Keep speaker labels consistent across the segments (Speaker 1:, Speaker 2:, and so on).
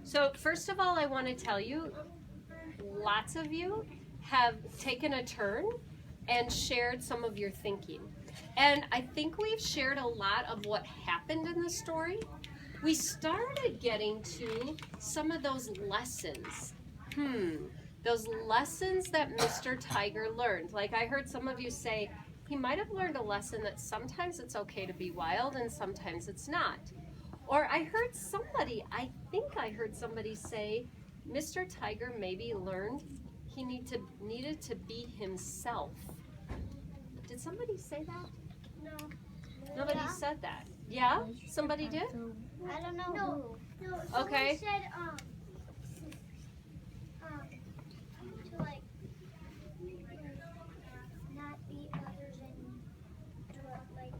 Speaker 1: So first of all, I want to tell you, lots of you have taken a turn and shared some of your thinking. And I think we've shared a lot of what happened in the story. We started getting to some of those lessons. Those lessons that Mr. Tiger learned. Like I heard some of you say, he might have learned a lesson that sometimes it's okay to be wild and sometimes it's not. Or I heard somebody, I think I heard somebody say, Mr. Tiger maybe learned he needed to be himself. Did somebody say that?
Speaker 2: No.
Speaker 1: Nobody said that. Yeah? Somebody did?
Speaker 2: I don't know. No.
Speaker 1: Okay.
Speaker 2: Said to like not be others and do it like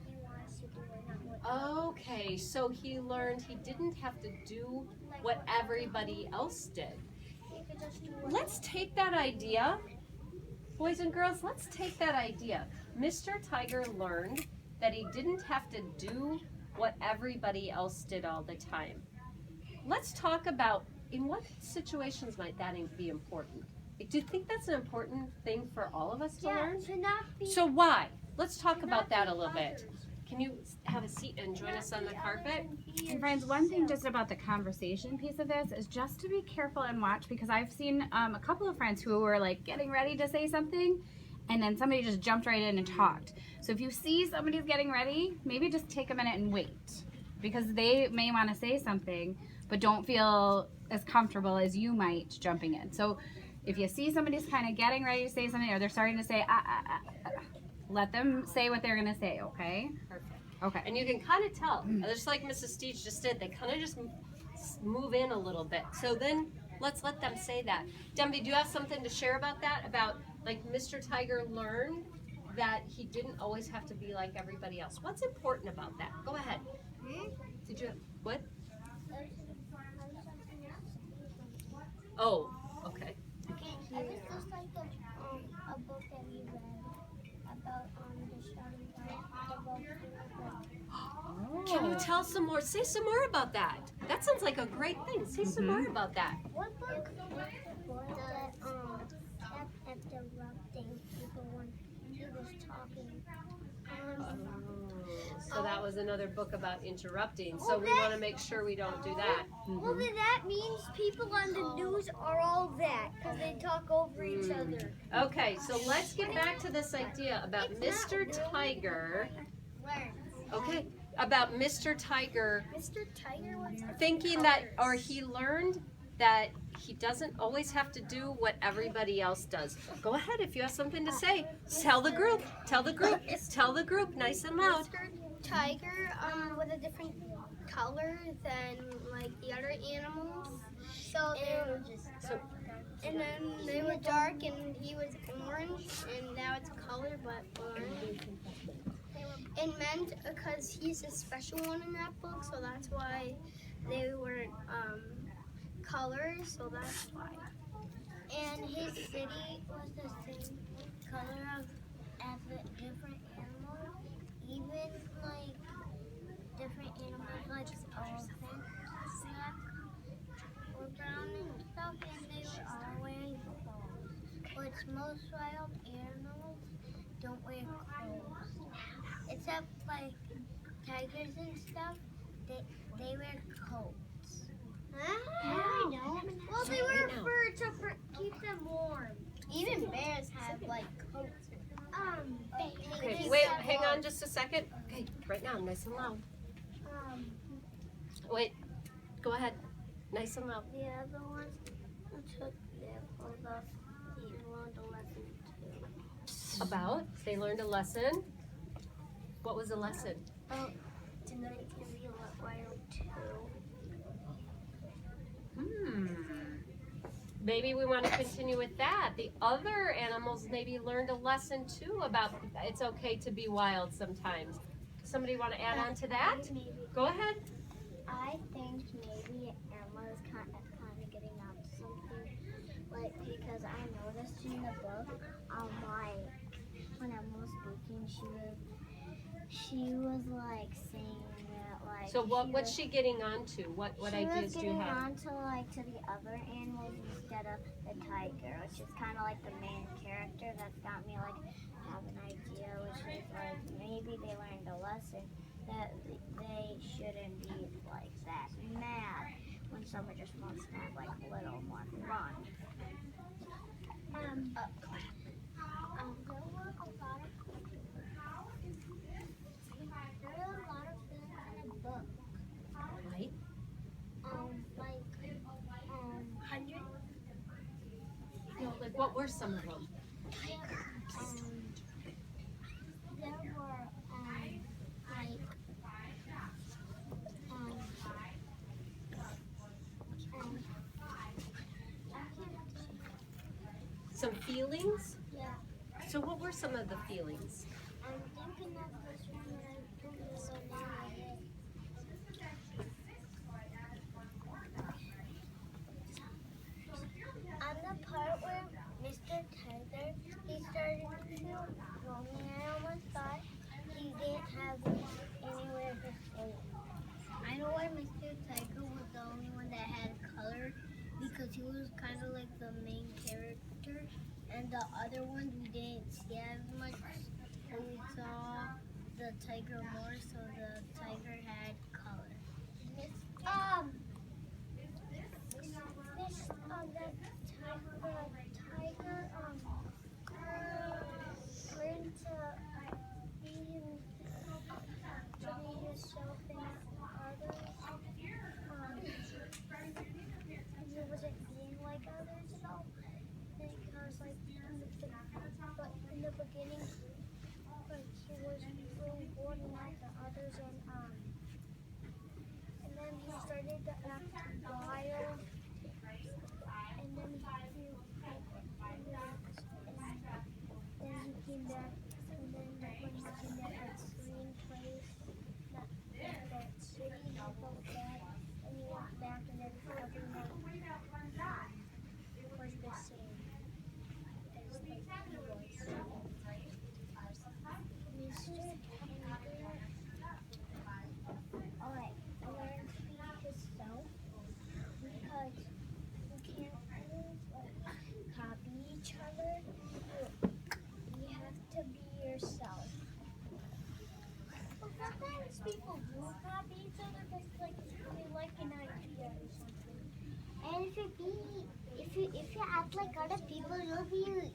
Speaker 2: he wants to do it, not what.
Speaker 1: Okay, so he learned he didn't have to do what everybody else did.
Speaker 2: He could just do it.
Speaker 1: Let's take that idea. Boys and girls, let's take that idea. Mr. Tiger learned that he didn't have to do what everybody else did all the time. Let's talk about in what situations might that be important? Do you think that's an important thing for all of us to learn?
Speaker 2: To not be.
Speaker 1: So why? Let's talk about that a little bit. Can you have a seat and join us on the carpet?
Speaker 3: And friends, one thing just about the conversation piece of this is just to be careful and watch, because I've seen a couple of friends who were like getting ready to say something and then somebody just jumped right in and talked. So if you see somebody's getting ready, maybe just take a minute and wait, because they may want to say something but don't feel as comfortable as you might jumping in. So if you see somebody's kind of getting ready to say something, or they're starting to say, let them say what they're going to say, okay?
Speaker 1: Perfect.
Speaker 3: Okay.
Speaker 1: And you can kind of tell, just like Mrs. Steege just did, they kind of just move in a little bit. So then let's let them say that. Demby, do you have something to share about that? About like Mr. Tiger learned that he didn't always have to be like everybody else. What's important about that? Go ahead. Did you, what? Oh, okay.
Speaker 2: I was just like a book that we read about the shouting
Speaker 1: Can you tell some more? Say some more about that. That sounds like a great thing. Say some more about that.
Speaker 2: What book? That kept interrupting people when he was talking.
Speaker 1: So that was another book about interrupting. So we want to make sure we don't do that.
Speaker 2: Well, then that means people on the news are all that, because they talk over each other.
Speaker 1: Okay, so let's get back to this idea about Mr. Tiger. Okay, about Mr. Tiger
Speaker 2: Mr. Tiger was
Speaker 1: thinking that, or he learned that he doesn't always have to do what everybody else does. Go ahead if you have something to say. Tell the group. Tell the group. Tell the group nice and loud.
Speaker 2: Mr. Tiger with a different color than like the other animals. So they were just and then they were dark and he was orange, and now it's color but orange. It meant because he's a special one in that book, so that's why they weren't colors, so that's why. And his city was the same color as the different animals, even like different animals like elephants, snack, were brown and stuff, and they were all wearing clothes. Which most wild animals don't wear clothes. Except like tigers and stuff, they wear coats. I know. Well, they wear fur to keep them warm. Even bears have like coats.
Speaker 1: Okay, wait, hang on just a second. Okay, right now, nice and loud. Wait, go ahead. Nice and loud.
Speaker 2: The other ones took their clothes off. They learned a lesson too.
Speaker 1: About? They learned a lesson. What was the lesson?
Speaker 2: Tonight can be wild too.
Speaker 1: Maybe we want to continue with that. The other animals maybe learned a lesson too about it's okay to be wild sometimes. Somebody want to add on to that?
Speaker 2: Maybe.
Speaker 1: Go ahead.
Speaker 2: I think maybe Emma's kind of getting out to something, like because I noticed in the book, like when Emma was speaking, she was like saying that like like.
Speaker 1: So what's she getting onto? What ideas do you have?
Speaker 2: She was getting on to the other animals instead of the tiger, which is kind of like the main character. That's got me like have an idea, which is like maybe they learned a lesson that they shouldn't be like that mad when someone just wants to have like a little more fun. There were a lot of things in a book.
Speaker 1: Right.
Speaker 2: Like 100.
Speaker 1: No, like what were some of them?
Speaker 2: There were
Speaker 1: Some feelings?
Speaker 2: yeah.
Speaker 1: So what were some of the feelings?
Speaker 2: I'm thinking of this one that I don't know the name of it. On the part where Mr. Tiger, he started to roam, and I almost thought he didn't have anywhere to stay. I know why Mr. Tiger was the only one that had color, because he was kind of like the main character, and the other ones we didn't see as much. We saw the tiger more, so the tiger had color. The tiger learned to be himself and others. He wasn't being like others at all, because like in the beginning, like he was really bored and like the others, and then he started to act wild. And then he came back, and then when he came back, that serene place, that city, he felt bad, and he went back, and then everyone was the same as like he was. Mr. Tiger, alright, I learned to be himself, because you can't copy each other. You have to be yourself. But sometimes people do copy each other because like they like an idea or something. And if you act like other people,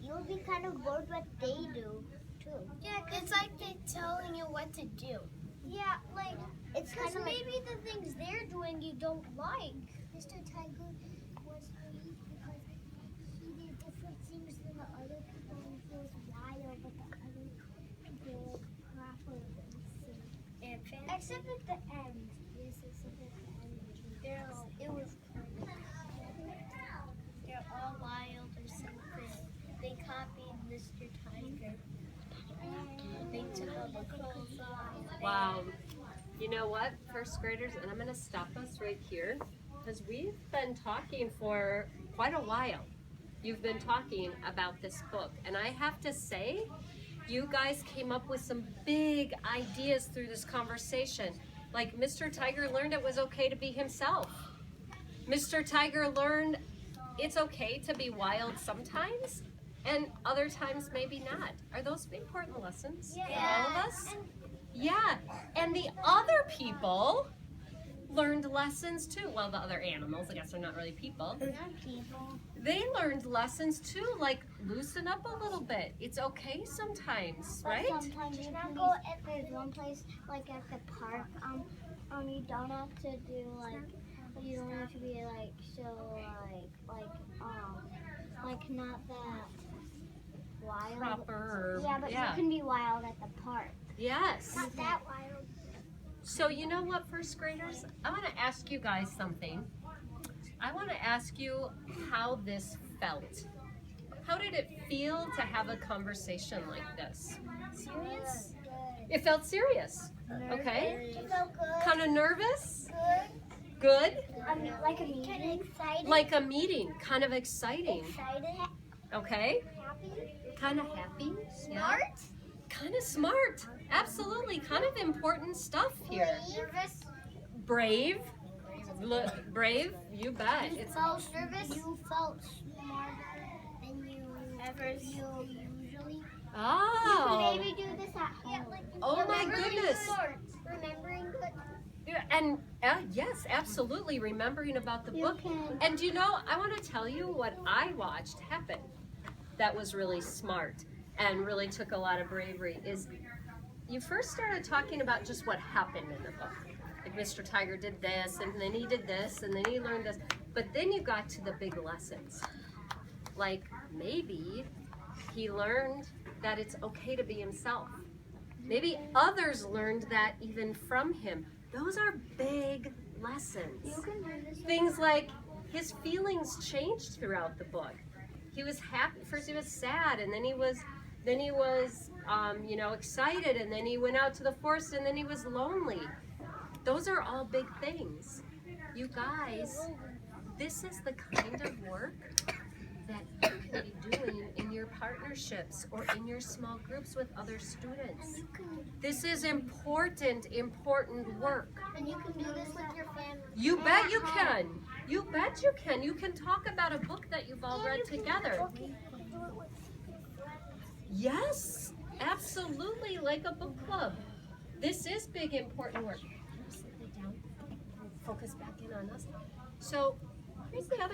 Speaker 2: you'll be kind of bored what they do too. Yeah, it's like they're telling you what to do. Yeah, like it's because maybe the things they're doing you don't like. Mr. Tiger was free because he did different things than the other people, and he was wild, but the other people were proper and safe. Except at the end. Yes, except at the end. It was they're all wild or something. They copied Mr. Tiger. They took all the clothes off.
Speaker 1: Wow. You know what, first graders, and I'm going to stop us right here because we've been talking for quite a while. You've been talking about this book, and I have to say, you guys came up with some big ideas through this conversation. Like Mr. Tiger learned it was okay to be himself. Mr. Tiger learned it's okay to be wild sometimes, and other times maybe not. Are those important lessons for all of us? Yeah, and the other people learned lessons too. Well, the other animals, I guess they're not really people.
Speaker 2: They're not people.
Speaker 1: They learned lessons too, like loosen up a little bit. It's okay sometimes, right?
Speaker 2: Sometimes you can go if there's one place like at the park. You don't have to do like you don't have to be like so like not that wild.
Speaker 1: Proper.
Speaker 2: Yeah, but you can be wild at the park.
Speaker 1: Yes.
Speaker 2: Not that wild.
Speaker 1: So you know what, first graders? I want to ask you guys something. I want to ask you how this felt. How did it feel to have a conversation like this?
Speaker 2: Serious?
Speaker 1: It felt serious. Okay.
Speaker 2: It felt good.
Speaker 1: Kind of nervous?
Speaker 2: Good.
Speaker 1: Good?
Speaker 2: Like a meeting. Kind of excited.
Speaker 1: Like a meeting. Kind of exciting.
Speaker 2: Excited.
Speaker 1: Okay.
Speaker 2: Happy.
Speaker 1: Kind of happy.
Speaker 2: Smart.
Speaker 1: Kind of smart. Absolutely. Kind of important stuff here.
Speaker 2: Nervous.
Speaker 1: Brave. Brave, you bet.
Speaker 2: You felt nervous. You felt smarter than you ever feel usually.
Speaker 1: Oh.
Speaker 2: You can maybe do this at home.
Speaker 1: Oh my goodness.
Speaker 2: Remembering good.
Speaker 1: Yeah, and yes, absolutely, remembering about the book.
Speaker 2: can.
Speaker 1: And you know, I want to tell you what I watched happen that was really smart and really took a lot of bravery is you first started talking about just what happened in the book. Like Mr. Tiger did this, and then he did this, and then he learned this. But then you got to the big lessons. Like maybe he learned that it's okay to be himself. Maybe others learned that even from him. Those are big lessons.
Speaker 2: You can do this.
Speaker 1: Things like his feelings changed throughout the book. He was happy. First he was sad, and then he was excited, and then he went out to the forest, and then he was lonely. Those are all big things. You guys, this is the kind of work that you can be doing in your partnerships or in your small groups with other students. This is important work.
Speaker 2: And you can do this with your family.
Speaker 1: You bet you can. You bet you can. You can talk about a book that you've all read together. Yes, absolutely, like a book club. This is big, important work. Sit down. Focus back in on us. So, here's the other